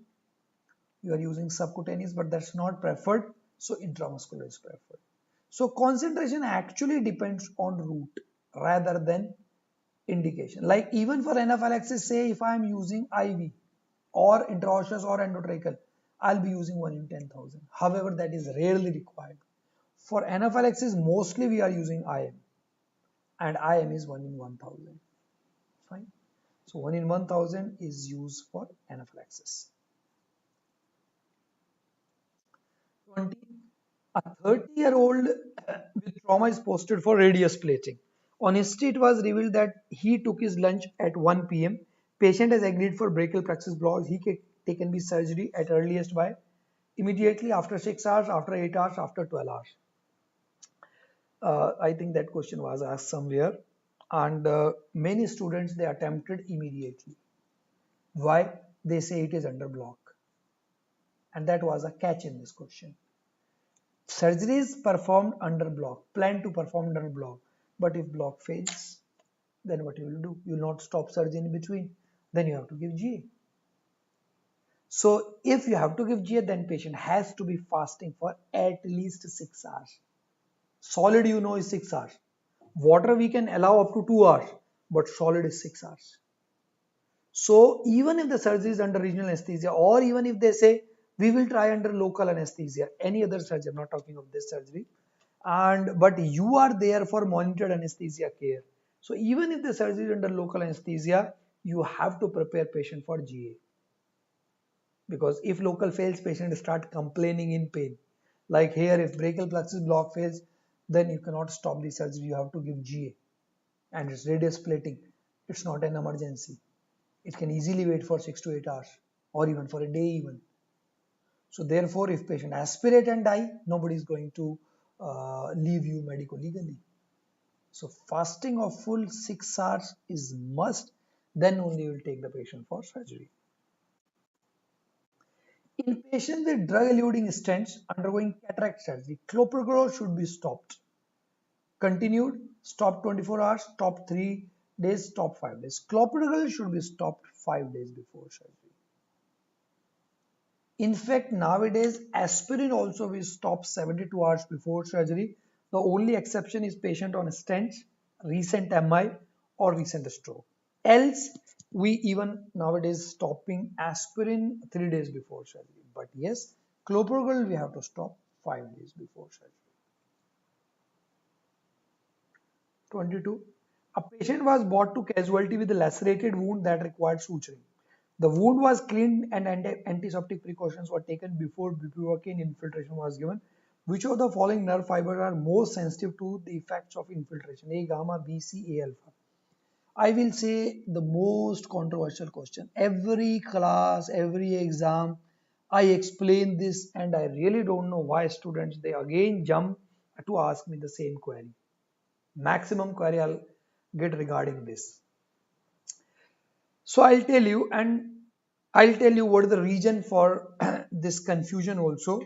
you are using subcutaneous, but that's not preferred, so intramuscular is preferred. So concentration actually depends on route rather than indication. Like even for anaphylaxis, say if I am using IV or intraosseous or endotracheal, I'll be using 1 in 10,000. However, that is rarely required. For anaphylaxis, mostly we are using IM, and IM is 1 in 1000. Fine. So 1 in 1000 is used for anaphylaxis. 20. A 30-year-old with trauma is posted for radius plating. On history, it was revealed that he took his lunch at 1 p.m. Patient has agreed for brachial plexus block. He can be surgery at earliest by immediately after 6 hours, after 8 hours, after 12 hours. I think that question was asked somewhere, and many students they attempted immediately. Why? They say it is under block, and that was a catch in this question. Surgery is performed under block, planned to perform under block, but if block fails, then what you will do? You will not stop surgery in between. Then you have to give GA. So if you have to give GA, then patient has to be fasting for at least 6 hours. Solid you know is 6 hours. Water we can allow up to 2 hours, but solid is 6 hours. So even if the surgery is under regional anesthesia, or even if they say we will try under local anesthesia, any other surgery, I'm not talking of this surgery, and but you are there for monitored anesthesia care. So even if the surgery is under local anesthesia, you have to prepare patient for GA. Because if local fails, patient start complaining in pain. Like here, if brachial plexus block fails, then you cannot stop the surgery. You have to give GA, and it's radius plating. It's not an emergency. It can easily wait for 6 to 8 hours, or even for a day even. So therefore, if patient aspirate and die, nobody is going to leave you medico-legally. So fasting of full 6 hours is must. Then only you will take the patient for surgery. In patients with drug-eluting stents undergoing cataract surgery, clopidogrel should be stopped. Continued, stop 24 hours, stop 3 days, stop 5 days. Clopidogrel should be stopped 5 days before surgery. In fact, nowadays, aspirin also we stop 72 hours before surgery. The only exception is patient on stents, recent MI or recent stroke. Else, we even nowadays stopping aspirin 3 days before surgery. But yes, clopidogrel we have to stop 5 days before surgery. 22. A patient was brought to casualty with a lacerated wound that required suturing. The wound was cleaned and antiseptic precautions were taken before bupivacaine infiltration was given. Which of the following nerve fibers are most sensitive to the effects of infiltration? A gamma, B, C, A alpha. I will say the most controversial question. Every class, every exam, I explain this and I really don't know why students, they again jump to ask me the same query. Maximum query I'll get regarding this. So I'll tell you, and I'll tell you what is the reason for this confusion also.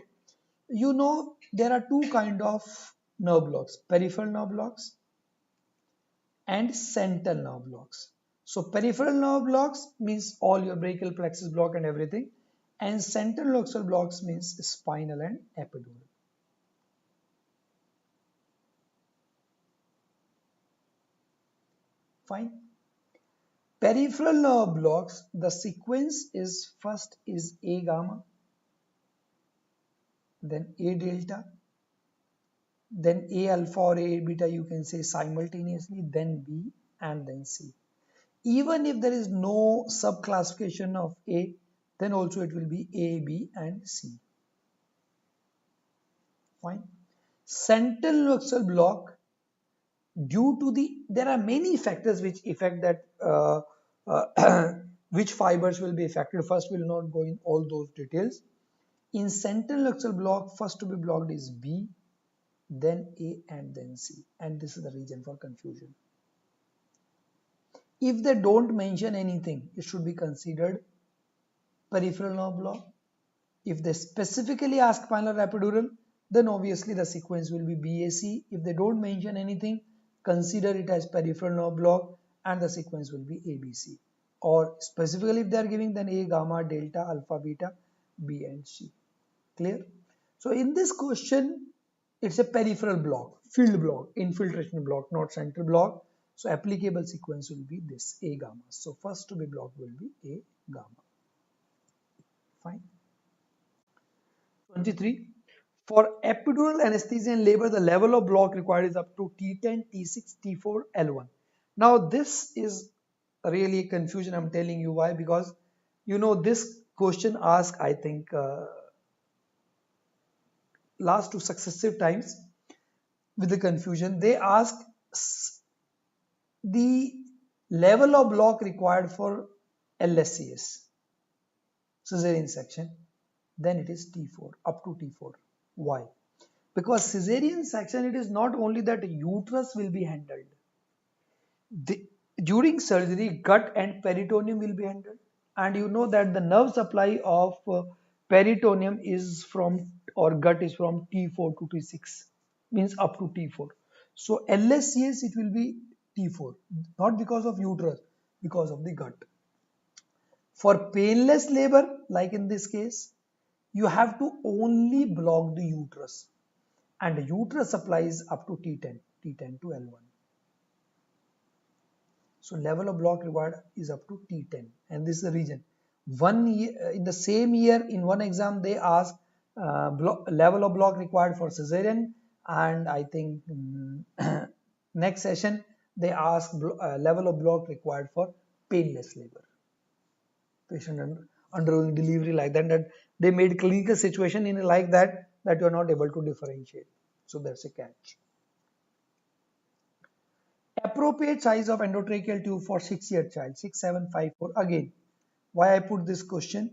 You know, there are two kind of nerve blocks, peripheral nerve blocks and central nerve blocks. So peripheral nerve blocks means all your brachial plexus block and everything, and central loxal blocks means spinal and epidural. Fine. Peripheral nerve blocks, the sequence is first is A gamma, then A delta, then A alpha or A beta you can say simultaneously, then B and then C. Even if there is no subclassification of A, then also it will be A, B and C. Fine. Central loxal block, due to there are many factors which affect that which fibers will be affected. First, we will not go in all those details. In central loxal block, first to be blocked is B, then A and then C, and this is the reason for confusion. If they don't mention anything, it should be considered peripheral nerve block. If they specifically ask spinal epidural, then obviously the sequence will be BAC. If they don't mention anything, consider it as peripheral nerve block and the sequence will be ABC. Or specifically if they are giving, then A, gamma, delta, alpha, beta, B and C. Clear? So in this question, it's a peripheral block, field block, infiltration block, not central block. So applicable sequence will be this A gamma. So first to be blocked will be A gamma. Fine. 23. For epidural anesthesia and labor, the level of block required is up to T10, T6, T4, L1. Now this is really a confusion. I'm telling you why, because you know this question asked, I think, last two successive times with the confusion. They asked the level of block required for LSCS, cesarean section, then it is T4, up to T4. Why? Because cesarean section, it is not only that uterus will be handled. The, during surgery, gut and peritoneum will be handled. And you know that the nerve supply of peritoneum is from, or gut is from T4 to T6, means up to T4. So LSCS, it will be T4, not because of uterus, because of the gut. For painless labor, like in this case, you have to only block the uterus, and the uterus supplies up to T10, T10 to L1. So level of block required is up to T10, and this is the reason. One year, in the same year, in one exam they ask level of block required for cesarean, and I think next session they ask level of block required for painless labor. Patient undergoing delivery like that, that they made clinical situation in like that you are not able to differentiate. So that's a catch. Appropriate size of endotracheal tube for 6-year child, 6754. Again, why I put this question,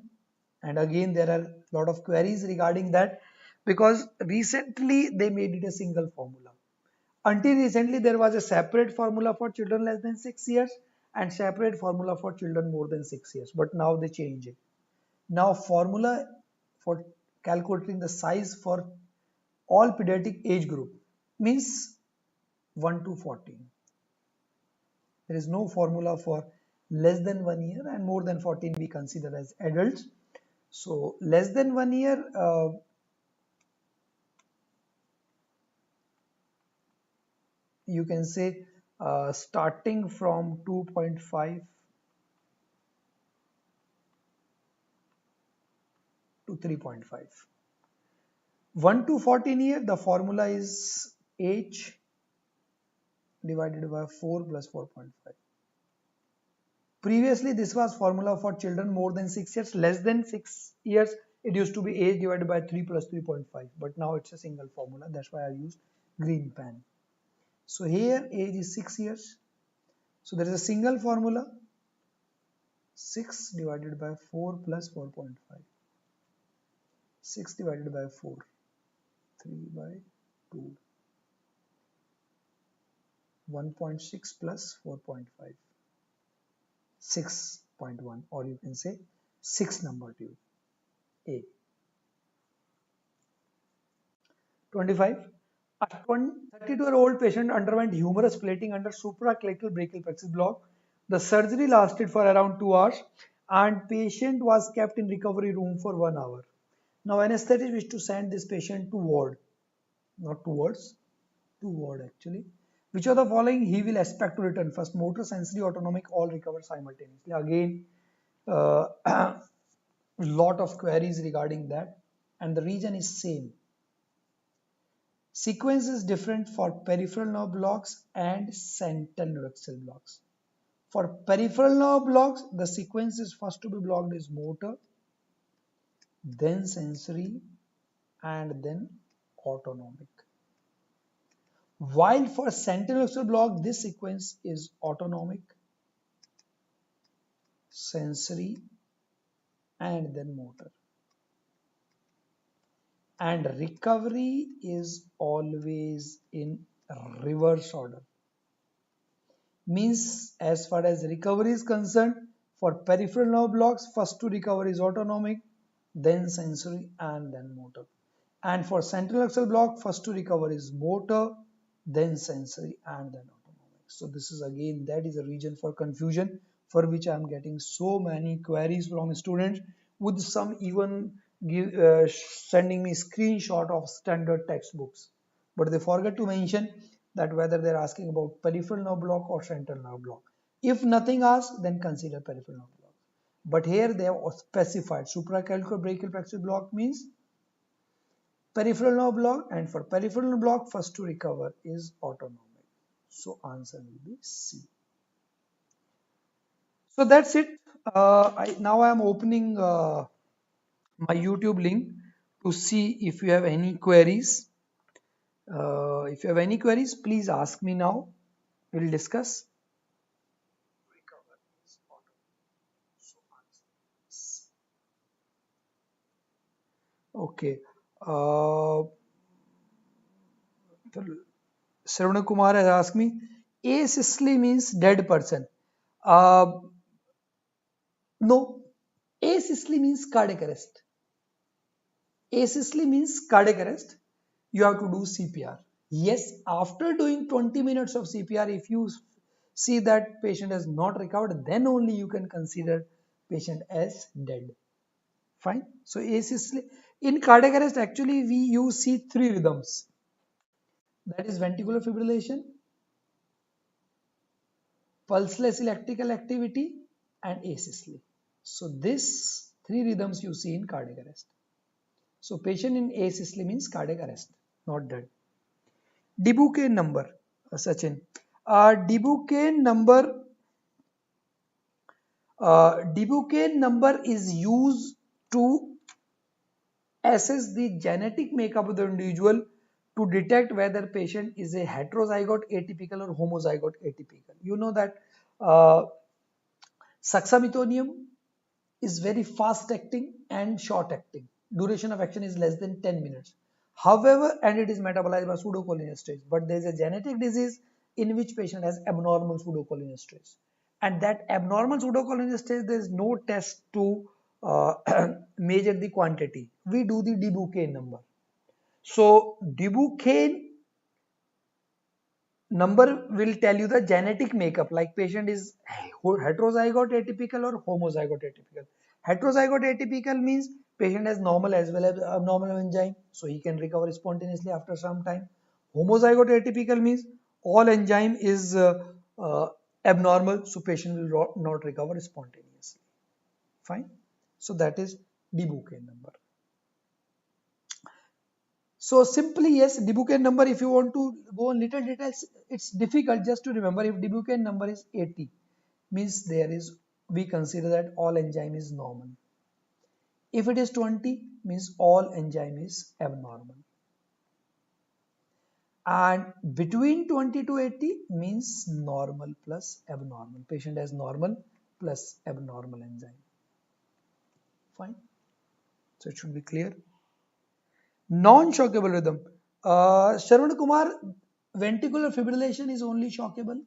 and again there are a lot of queries regarding that, because recently they made it a single formula. Until recently there was a separate formula for children less than 6 years and separate formula for children more than 6 years, but now they change it. Now formula for calculating the size for all pediatric age group means 1 to 14. There is no formula for less than 1 year, and more than 14 we consider as adults. So less than 1 year, you can say starting from 2.5 to 3.5. 1 to 14 year, the formula is age divided by 4 plus 4.5. Previously, this was formula for children more than 6 years. Less than 6 years, it used to be age divided by 3 plus 3.5. But now it's a single formula. That's why I used green pen. So here age is 6 years. So there is a single formula. 6 divided by 4 plus 4.5. 6 divided by 4. 3 by 2. 1.6 plus 4.5. 6.1, or you can say 6 number tube A. 25. A 32-year-old patient underwent humerus plating under supraclavicular brachial plexus block. The surgery lasted for around 2 hours and patient was kept in recovery room for 1 hour. Now anesthetist wished to send this patient to ward, not to wards, to ward actually. Which of the following he will expect to return first? Motor, sensory, autonomic, all recover simultaneously. Again, lot of queries regarding that, and the reason is same. Sequence is different for peripheral nerve blocks and central nervous cell blocks. For peripheral nerve blocks, the sequence is first to be blocked is motor, then sensory, and then autonomic. While for central nervous cell block, this sequence is autonomic, sensory, and then motor. And recovery is always in reverse order. Means as far as recovery is concerned, for peripheral nerve blocks, first to recover is autonomic, then sensory, and then motor. And for central nervous cell block, first to recover is motor, then sensory, and then autonomic. So this is again, that is a reason for confusion, for which I am getting so many queries from students, with some even sending me screenshot of standard textbooks. But they forget to mention that whether they're asking about peripheral nerve block or central nerve block. If nothing asked, then consider peripheral nerve block. But here they have specified supraclavicular brachial plexus block means peripheral nerve block, and for peripheral nerve block, first to recover is autonomic. So answer will be C. So that's it. Now I am opening my YouTube link to see if you have any queries. If you have any queries, please ask me now. We'll discuss. Okay. Uh, Shravana Kumar has asked me, asystole means dead person. Uh, no, asystole means cardiac arrest. Asystole means cardiac arrest. You have to do CPR. Yes, after doing 20 minutes of CPR, if you see that patient has not recovered, then only you can consider patient as dead. Fine. So asystole in cardiac arrest, actually we use see three rhythms. That is ventricular fibrillation, pulseless electrical activity, and asystole. So this three rhythms you see in cardiac arrest. So patient in asystole means cardiac arrest, not dead. Debouquet number, Sachin. Debouquet number is used to assess the genetic makeup of the individual to detect whether patient is a heterozygote atypical or homozygote atypical. You know that uh, suxamethonium is very fast acting and short acting. Duration of action is less than 10 minutes. However, and it is metabolized by pseudocholinesterase, but there is a genetic disease in which patient has abnormal pseudocholinesterase. And that abnormal pseudocholinesterase, there is no test to uh, measure the quantity. We do the Debouquet number. So Debouquet number will tell you the genetic makeup, like patient is heterozygote atypical or homozygote atypical. Heterozygote atypical means patient has normal as well as abnormal enzyme, so he can recover spontaneously after some time. Homozygote atypical means all enzyme is abnormal, so patient will not recover spontaneously. Fine. So that is Debouquet number. So simply, yes, Debouquet number, if you want to go on little details, it's difficult just to remember. If Debouquet number is 80, means there is, we consider that all enzyme is normal. If it is 20, means all enzyme is abnormal. And between 20 to 80 means normal plus abnormal. Patient has normal plus abnormal enzyme. Fine. So it should be clear. Non-shockable rhythm. Shravan Kumar, ventricular fibrillation is only shockable.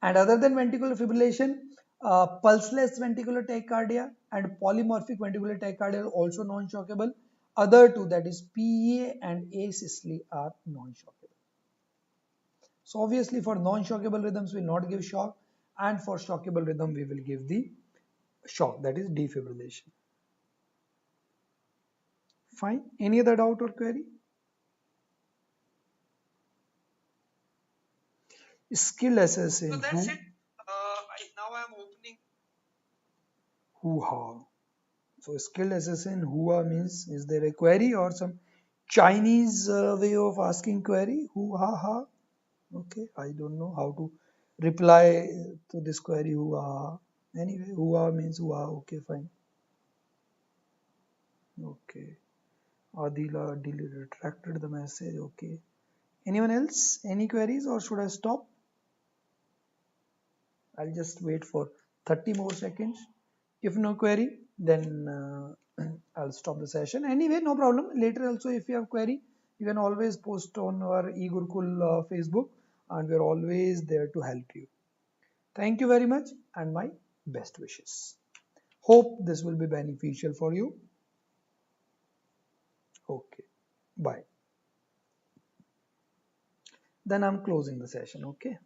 And other than ventricular fibrillation, pulseless ventricular tachycardia and polymorphic ventricular tachycardia are also non-shockable. Other two, that is PEA and asystole, are non-shockable. So obviously for non-shockable rhythms we will not give shock, and for shockable rhythm we will give the shock, that is defibrillation. Fine. Any other doubt or query? Skill assessing. So that's it. Now I am opening. Hoo-ha. So skilled assassin Hua means, is there a query or some Chinese way of asking query? Hoo ha ha. Okay, I don't know how to reply to this query. Hoo ha ha. Anyway, Hua means Hua. Okay, fine. Okay. Adila retracted the message. Okay. Anyone else? Any queries or should I stop? I'll just wait for 30 more seconds. If no query, then I'll stop the session. Anyway, no problem. Later also, if you have query, you can always post on our eGurukul Facebook, and we're always there to help you. Thank you very much, and my best wishes. Hope this will be beneficial for you. Okay, bye. Then I'm closing the session. Okay.